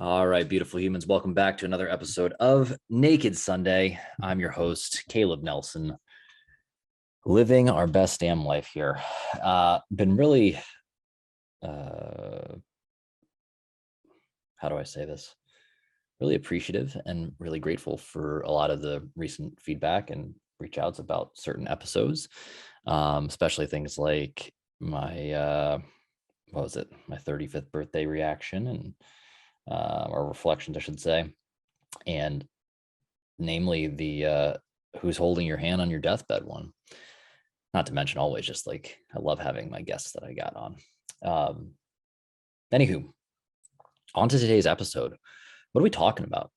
All right, beautiful humans, welcome back to another episode of Naked Sunday. I'm your host, Caleb Nelson, living our best damn life here. Been really, how do I say this? Really appreciative and really grateful for a lot of the recent feedback and reach outs about certain episodes, especially things like my, what was it? My 35th birthday reaction and or reflections, I should say. And namely the who's holding your hand on your deathbed one. Not to mention always just like I love having my guests that I got on. Anywho, on to today's episode. What are we talking about?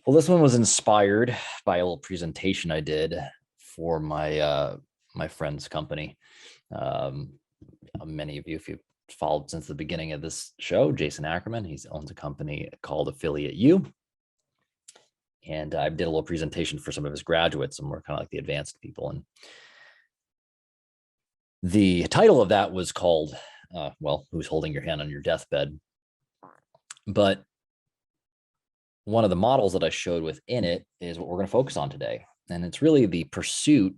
Well, this one was inspired by a little presentation I did for my friend's company. Many of you, if you've followed since the beginning of this show, Jason Ackerman, he owns a company called Affiliate U. And I did a little presentation for some of his graduates, and we're kind of like the advanced people. And the title of that was called, Who's Holding Your Hand on Your Deathbed? But one of the models that I showed within it is what we're going to focus on today. And it's really the pursuit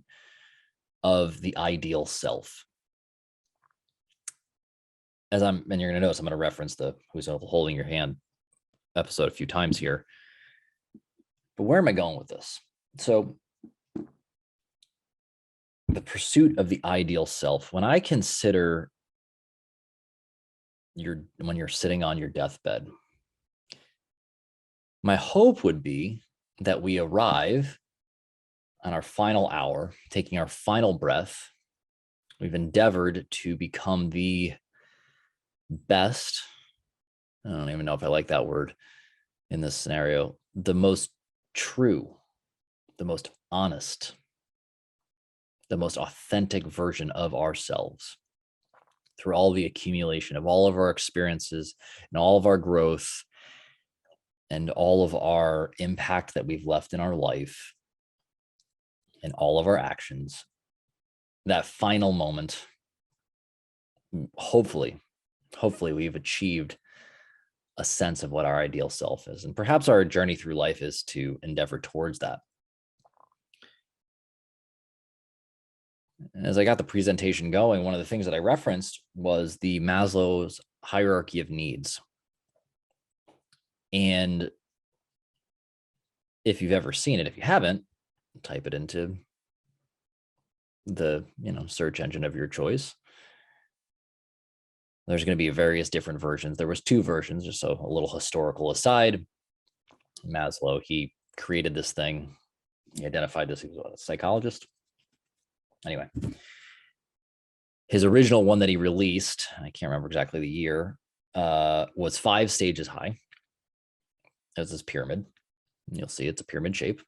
of the ideal self. And you're going to notice I'm going to reference the Who's Holding Your Hand episode a few times here. But where am I going with this? So the pursuit of the ideal self, when I consider when you're sitting on your deathbed, my hope would be that we arrive on our final hour, taking our final breath. We've endeavored to become the best. I don't even know if I like that word in this scenario. The most true, the most honest, the most authentic version of ourselves through all the accumulation of all of our experiences and all of our growth and all of our impact that we've left in our life and all of our actions. That final moment, hopefully we've achieved a sense of what our ideal self is. And perhaps our journey through life is to endeavor towards that. And as I got the presentation going, one of the things that I referenced was the Maslow's hierarchy of needs. And if you've ever seen it, if you haven't, type it into the search engine of your choice. There's going to be various different versions. There was two versions, just so a little historical aside. Maslow, he created this thing. He identified this. He was a psychologist. Anyway, his original one that he released, I can't remember exactly the year, was 5 stages high. There's this pyramid. You'll see it's a pyramid shape.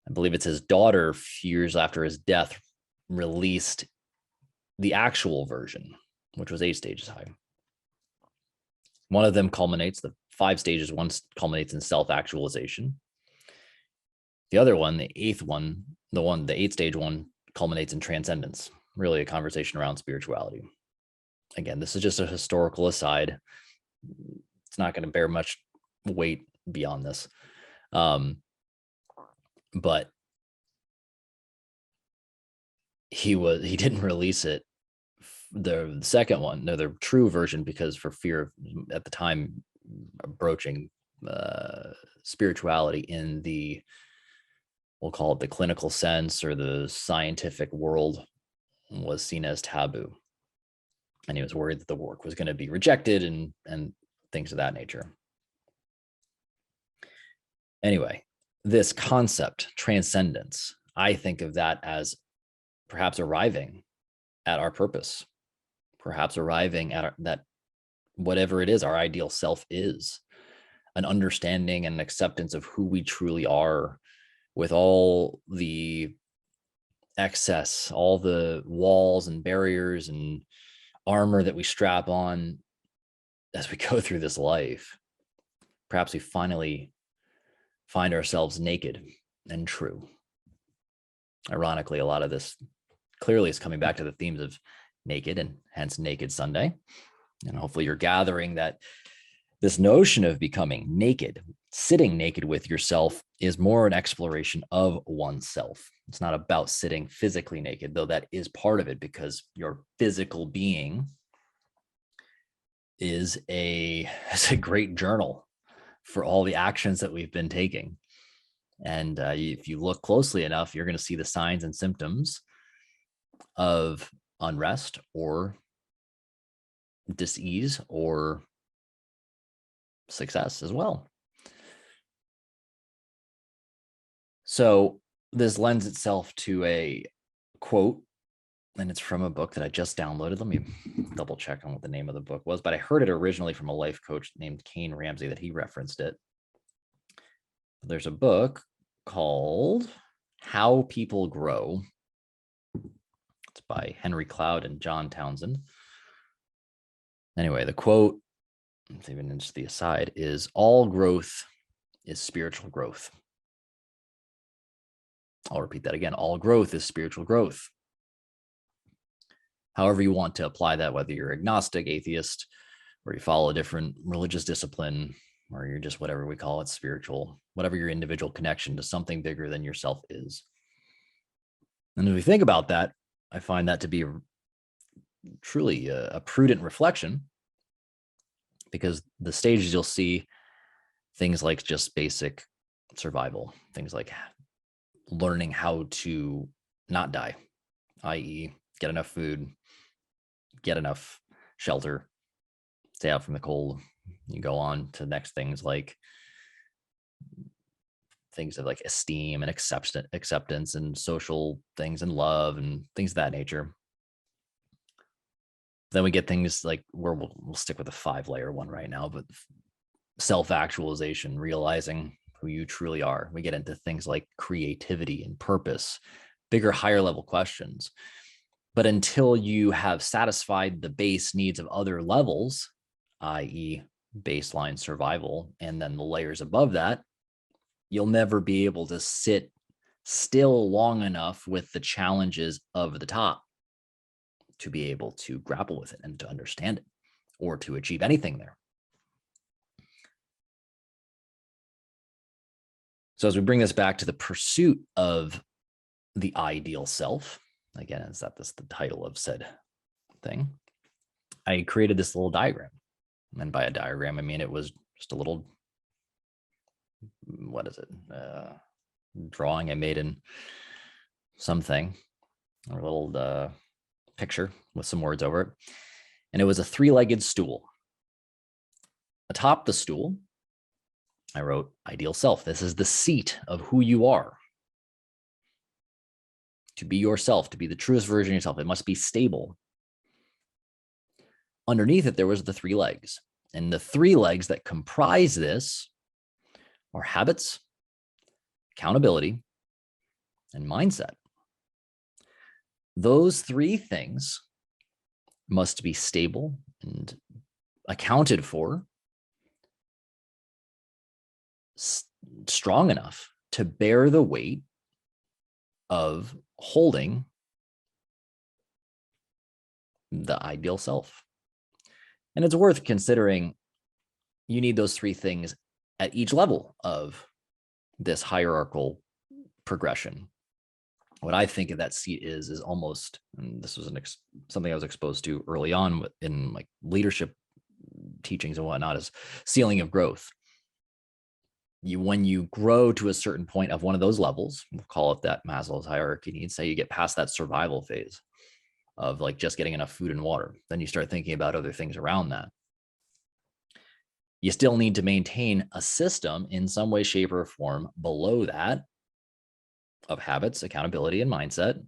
I believe it's his daughter, a few years after his death, released the actual version, which was 8 stages high. One of them culminates, the 5 stages, one culminates in self-actualization. The other one, the 8th one, the 8-stage one, culminates in transcendence, really a conversation around spirituality. Again, this is just a historical aside. It's not going to bear much weight beyond this. But he didn't release it, the second one, no, the true version, because for fear of, at the time, broaching spirituality in the, we'll call it the clinical sense or the scientific world, was seen as taboo. And he was worried that the work was going to be rejected and things of that nature. Anyway, this concept, transcendence, I think of that as perhaps arriving at our purpose, perhaps arriving at that, whatever it is our ideal self is, an understanding and acceptance of who we truly are, with all the excess, all the walls and barriers and armor that we strap on as we go through this life. Perhaps we finally find ourselves naked and true. Ironically, a lot of this clearly is coming back to the themes of naked, and hence Naked Sunday. And hopefully you're gathering that This notion of becoming naked, sitting naked with yourself, is more an exploration of oneself. It's not about sitting physically naked, though that is part of it, because your physical being is it's a great journal for all the actions that we've been taking. And if you look closely enough, you're going to see the signs and symptoms of unrest or dis-ease or success as well. So this lends itself to a quote, and it's from a book that I just downloaded. Let me double check on what the name of the book was, but I heard it originally from a life coach named Kane Ramsey that he referenced it. There's a book called How People Grow. It's by Henry Cloud and John Townsend. Anyway, the quote, it's even into the aside, is all growth is spiritual growth. I'll repeat that again. All growth is spiritual growth. However you want to apply that, whether you're agnostic, atheist, or you follow a different religious discipline, or you're just whatever we call it, spiritual, whatever your individual connection to something bigger than yourself is. And if we think about that, I find that to be truly a prudent reflection, because the stages you'll see things like just basic survival, things like learning how to not die, i.e., get enough food, get enough shelter, stay out from the cold. You go on to next things like things of like esteem and acceptance and social things and love and things of that nature. Then we get things like where we'll stick with a 5-layer one right now, but self-actualization, realizing who you truly are. We get into things like creativity and purpose, bigger, higher level questions. But until you have satisfied the base needs of other levels, i.e., baseline survival, and then the layers above that, you'll never be able to sit still long enough with the challenges of the top to be able to grapple with it and to understand it or to achieve anything there. So as we bring this back to the pursuit of the ideal self, again, is that this the title of said thing, I created this little diagram. And by a diagram, I mean it was just a little, what is it? Drawing I made in something, or a little picture with some words over it. And it was a 3-legged stool. Atop the stool, I wrote ideal self. This is the seat of who you are. To be yourself, to be the truest version of yourself, it must be stable. Underneath it, there was the 3 legs. And the 3 legs that comprise this are habits, accountability, and mindset. Those 3 things must be stable and accounted for, strong enough to bear the weight of holding the ideal self. And it's worth considering you need those 3 things at each level of this hierarchical progression. What I think of that seat is almost, and this was something I was exposed to early on in like leadership teachings and whatnot, is ceiling of growth. When you grow to a certain point of one of those levels, we'll call it that Maslow's hierarchy needs, say you get past that survival phase of like just getting enough food and water, then you start thinking about other things around that. You still need to maintain a system in some way, shape, or form below that of habits, accountability, and mindset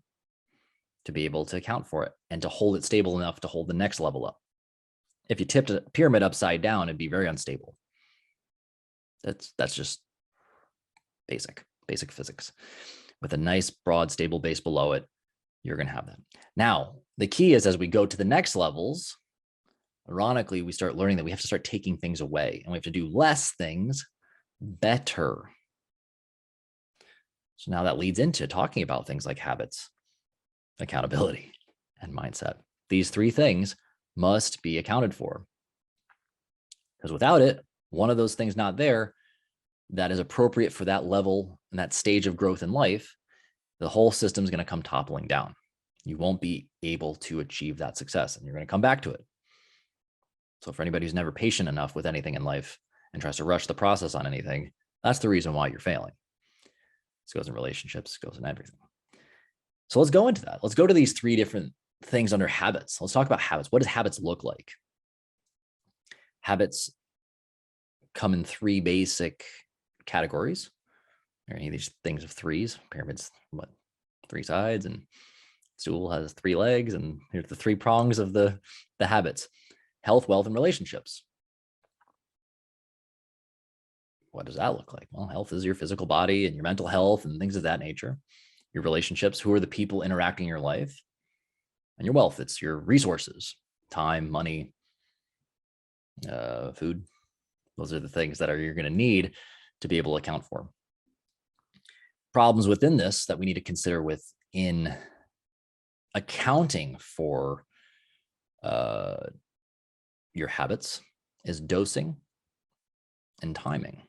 to be able to account for it and to hold it stable enough to hold the next level up. If you tipped a pyramid upside down, it'd be very unstable. That's just basic physics. With a nice, broad, stable base below it, you're going to have that. Now, the key is as we go to the next levels, ironically, we start learning that we have to start taking things away and we have to do less things better. So now that leads into talking about things like habits, accountability, and mindset. These 3 things must be accounted for. Because without it, one of those things not there that is appropriate for that level and that stage of growth in life, the whole system is going to come toppling down. You won't be able to achieve that success, and you're going to come back to it. So for anybody who's never patient enough with anything in life and tries to rush the process on anything, that's the reason why you're failing. This goes in relationships, it goes in everything. So let's go into that. Let's go to these three different things under habits. Let's talk about habits. What does habits look like? Habits come in three basic categories. There are these things of threes. Pyramids, what, three sides, and stool has three legs, and here's the three prongs of the habits: health, wealth, and relationships. What does that look like? Well, health is your physical body and your mental health and things of that nature. Your relationships, who are the people interacting in your life? And your wealth, it's your resources, time, money, food. Those are the things that you're going to need to be able to account for. Problems within this that we need to consider within accounting for your habits is dosing and timing.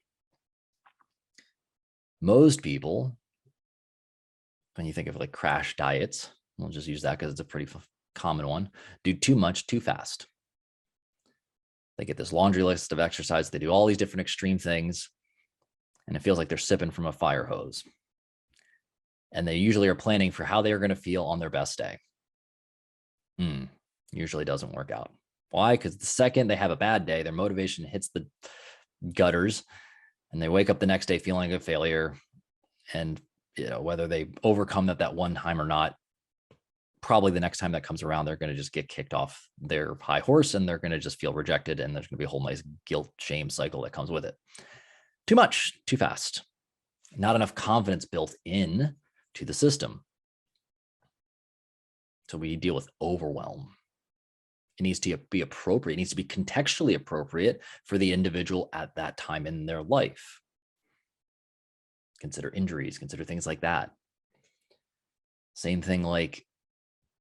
Most people, when you think of like crash diets, we'll just use that because it's a pretty common one, do too much too fast. They get this laundry list of exercise. They do all these different extreme things, and it feels like they're sipping from a fire hose. And they usually are planning for how they are going to feel on their best day. Usually doesn't work out. Why? Because the second they have a bad day, their motivation hits the gutters, and they wake up the next day feeling a failure. And whether they overcome that one time or not, probably the next time that comes around, they're going to just get kicked off their high horse, and they're going to just feel rejected, and there's going to be a whole nice guilt, shame cycle that comes with it. Too much, too fast. Not enough confidence built in to the system. So we deal with overwhelm. It needs to be appropriate. It needs to be contextually appropriate for the individual at that time in their life. Consider injuries, consider things like that. Same thing like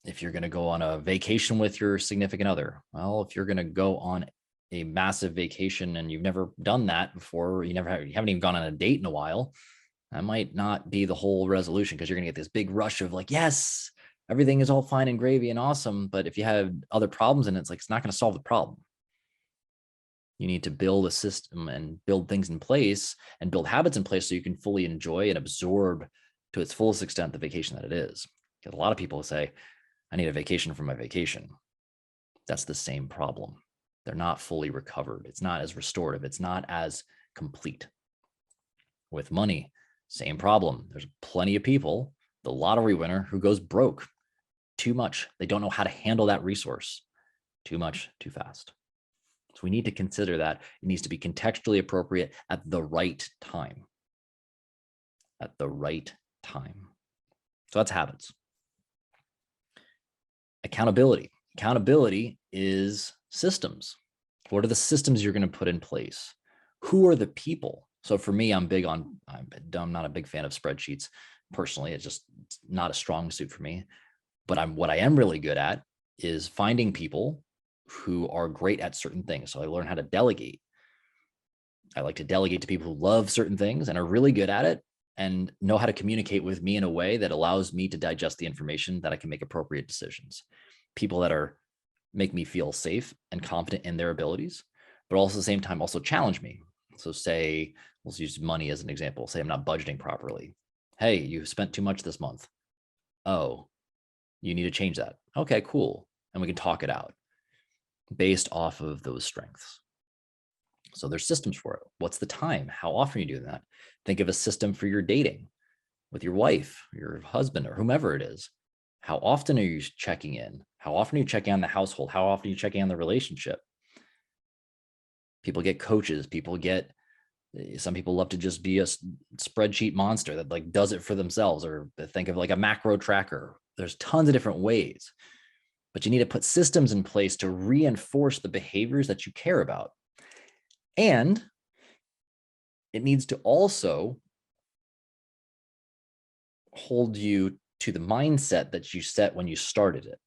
if you're going to go on a vacation with your significant other. Well, if you're going to go on a massive vacation and you've never done that before, you haven't even gone on a date in a while, that might not be the whole resolution, because you're going to get this big rush of like, yes, everything is all fine and gravy and awesome. But if you have other problems in it, it's not going to solve the problem. You need to build a system and build things in place and build habits in place so you can fully enjoy and absorb to its fullest extent the vacation that it is. Because a lot of people say, I need a vacation from my vacation. That's the same problem. They're not fully recovered. It's not as restorative. It's not as complete. With money, same problem. There's plenty of people, the lottery winner, who goes broke too much. They don't know how to handle that resource. Too much, too fast. So we need to consider that it needs to be contextually appropriate at the right time. At the right time. So that's habits. Accountability. Accountability is systems. What are the systems you're going to put in place? Who are the people? So for me, I'm not a big fan of spreadsheets personally. It's not a strong suit for me. But what I am really good at is finding people who are great at certain things. So I learn how to delegate. I like to delegate to people who love certain things and are really good at it and know how to communicate with me in a way that allows me to digest the information that I can make appropriate decisions. People that make me feel safe and confident in their abilities, but also at the same time also challenge me. So say, let's use money as an example. Say I'm not budgeting properly. Hey, you spent too much this month. Oh, you need to change that. Okay, cool. And we can talk it out based off of those strengths. So there's systems for it. What's the time? How often are you doing that? Think of a system for your dating with your wife, your husband, or whomever it is. How often are you checking in? How often are you checking on the household? How often are you checking on the relationship? People get coaches. Some people love to just be a spreadsheet monster that like does it for themselves, or think of like a macro tracker. There's tons of different ways, but you need to put systems in place to reinforce the behaviors that you care about. And it needs to also hold you to the mindset that you set when you started it.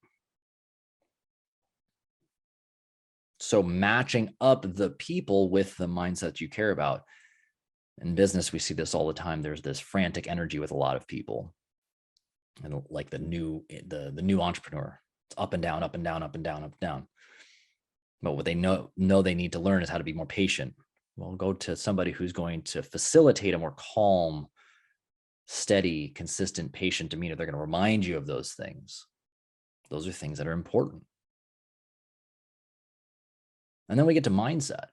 So matching up the people with the mindset you care about. In business, we see this all the time. There's this frantic energy with a lot of people. And like the new entrepreneur, it's up and down, up and down, up and down, up and down. But what they know they need to learn is how to be more patient. Well, go to somebody who's going to facilitate a more calm, steady, consistent, patient demeanor. They're going to remind you of those things. Those are things that are important. And then we get to mindset.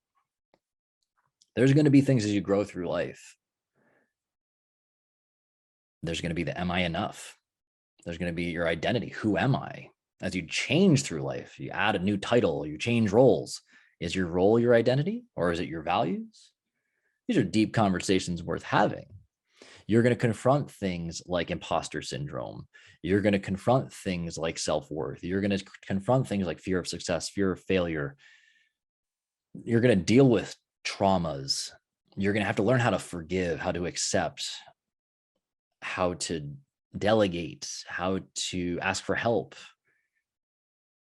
There's going to be things as you grow through life. There's going to be the am I enough? There's going to be your identity. Who am I? As you change through life, you add a new title, you change roles. Is your role your identity, or is it your values? These are deep conversations worth having. You're going to confront things like imposter syndrome. You're going to confront things like self-worth. You're going to confront things like fear of success, fear of failure. You're going to deal with traumas. You're going to have to learn how to forgive, how to accept, how to delegate, how to ask for help.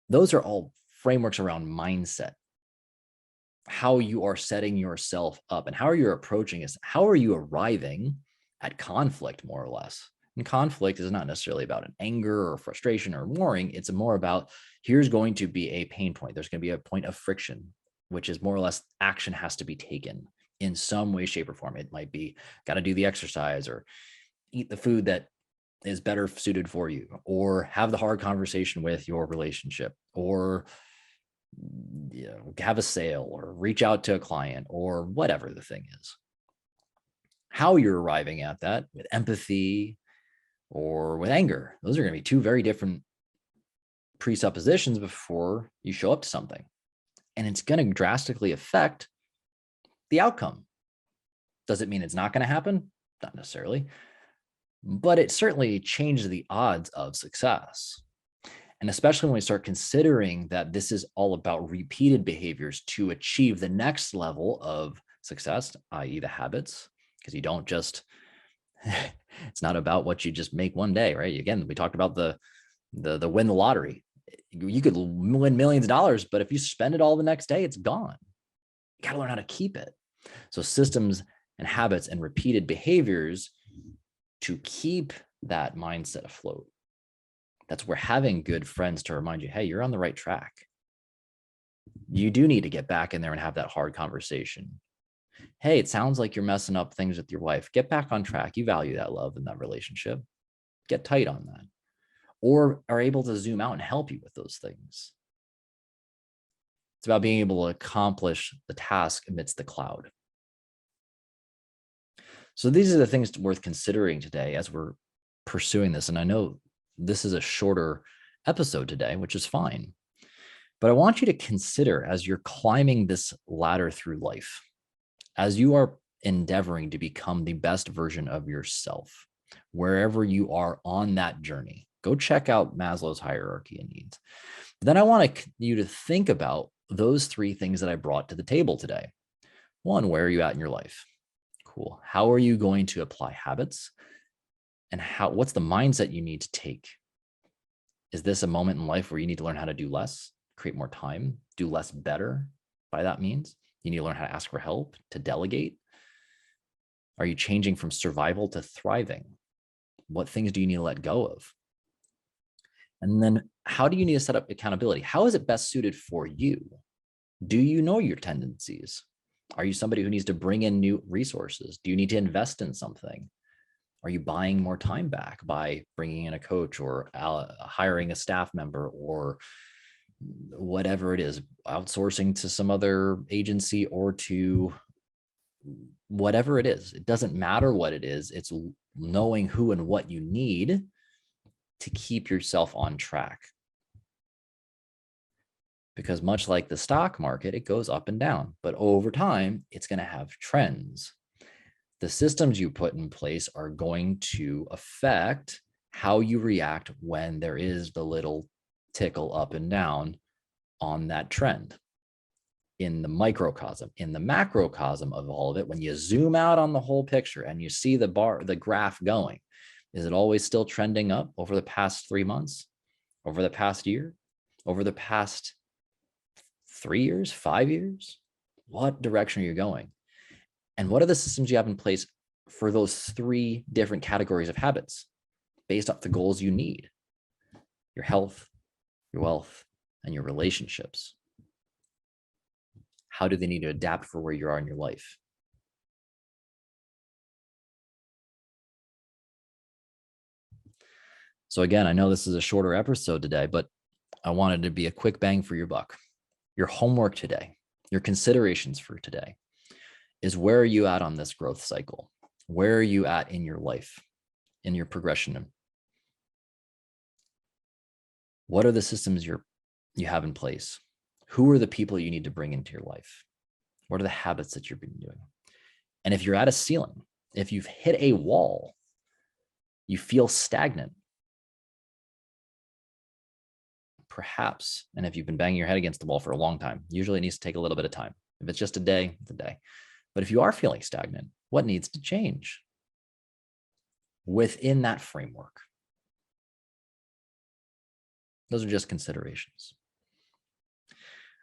Those are all frameworks around mindset. How you are setting yourself up and how are you approaching this? How are you arriving at conflict, more or less? And conflict is not necessarily about an anger or frustration or warring. It's more about here's going to be a pain point. There's going to be a point of friction, which is more or less action has to be taken in some way, shape, or form. It might be got to do the exercise or eat the food that is better suited for you, or have the hard conversation with your relationship, or have a sale, or reach out to a client, or whatever the thing is. How you're arriving at that with empathy or with anger, those are going to be two very different presuppositions before you show up to something. And it's going to drastically affect the outcome. Does it mean it's not going to happen? Not necessarily. But it certainly changes the odds of success. And especially when we start considering that this is all about repeated behaviors to achieve the next level of success, i.e. the habits, because you don't just, it's not about what you just make one day, right? Again, we talked about the win the lottery. You could win millions of dollars, but if you spend it all the next day, it's gone. You got to learn how to keep it. So systems and habits and repeated behaviors to keep that mindset afloat. That's where having good friends to remind you, hey, you're on the right track. You do need to get back in there and have that hard conversation. Hey, it sounds like you're messing up things with your wife. Get back on track. You value that love and that relationship. Get tight on that. Or are able to zoom out and help you with those things. It's about being able to accomplish the task amidst the cloud. So these are the things worth considering today as we're pursuing this. And I know this is a shorter episode today, which is fine. But I want you to consider as you're climbing this ladder through life, as you are endeavoring to become the best version of yourself, wherever you are on that journey, go check out Maslow's hierarchy of needs. Then I want you to think about those three things that I brought to the table today. One, where are you at in your life? Cool. How are you going to apply habits? And what's the mindset you need to take? Is this a moment in life where you need to learn how to do less, create more time, do less better? By that means, you need to learn how to ask for help, to delegate. Are you changing from survival to thriving? What things do you need to let go of? And then how do you need to set up accountability? How is it best suited for you? Do you know your tendencies? Are you somebody who needs to bring in new resources? Do you need to invest in something? Are you buying more time back by bringing in a coach or hiring a staff member or whatever it is, outsourcing to some other agency or to whatever it is? It doesn't matter what it is. It's knowing who and what you need to keep yourself on track. Because much like the stock market, it goes up and down, but over time, it's going to have trends. The systems you put in place are going to affect how you react when there is the little tickle up and down on that trend in the microcosm. In the macrocosm of all of it, when you zoom out on the whole picture and you see the graph going, is it always still trending up over the past 3 months, over the past year, over the past 3 years, 5 years? What direction are you going? And what are the systems you have in place for those 3 different categories of habits based off the goals you need? Your health, your wealth, and your relationships. How do they need to adapt for where you are in your life? So again, I know this is a shorter episode today, but I wanted to be a quick bang for your buck. Your homework today, your considerations for today is, where are you at on this growth cycle? Where are you at in your life, in your progression? What are the systems you have in place? Who are the people you need to bring into your life? What are the habits that you've been doing? And if you're at a ceiling, if you've hit a wall, you feel stagnant, perhaps, and if you've been banging your head against the wall for a long time, usually it needs to take a little bit of time. If it's just a day, it's a day. But if you are feeling stagnant, what needs to change within that framework? Those are just considerations.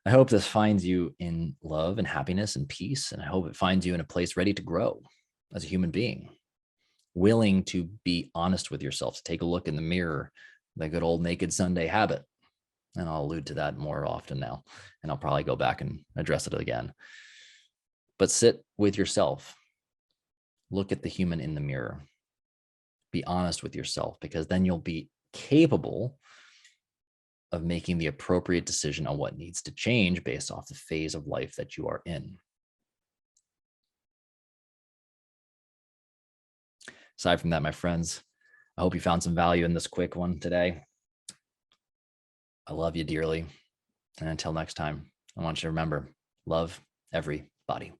I hope this finds you in love and happiness and peace. And I hope it finds you in a place ready to grow as a human being, willing to be honest with yourself, to take a look in the mirror, the good old naked Sunday habit. And I'll allude to that more often now, and I'll probably go back and address it again. But sit with yourself. Look at the human in the mirror. Be honest with yourself, because then you'll be capable of making the appropriate decision on what needs to change based off the phase of life that you are in. Aside from that, my friends, I hope you found some value in this quick one today. I love you dearly. And until next time, I want you to remember, love everybody.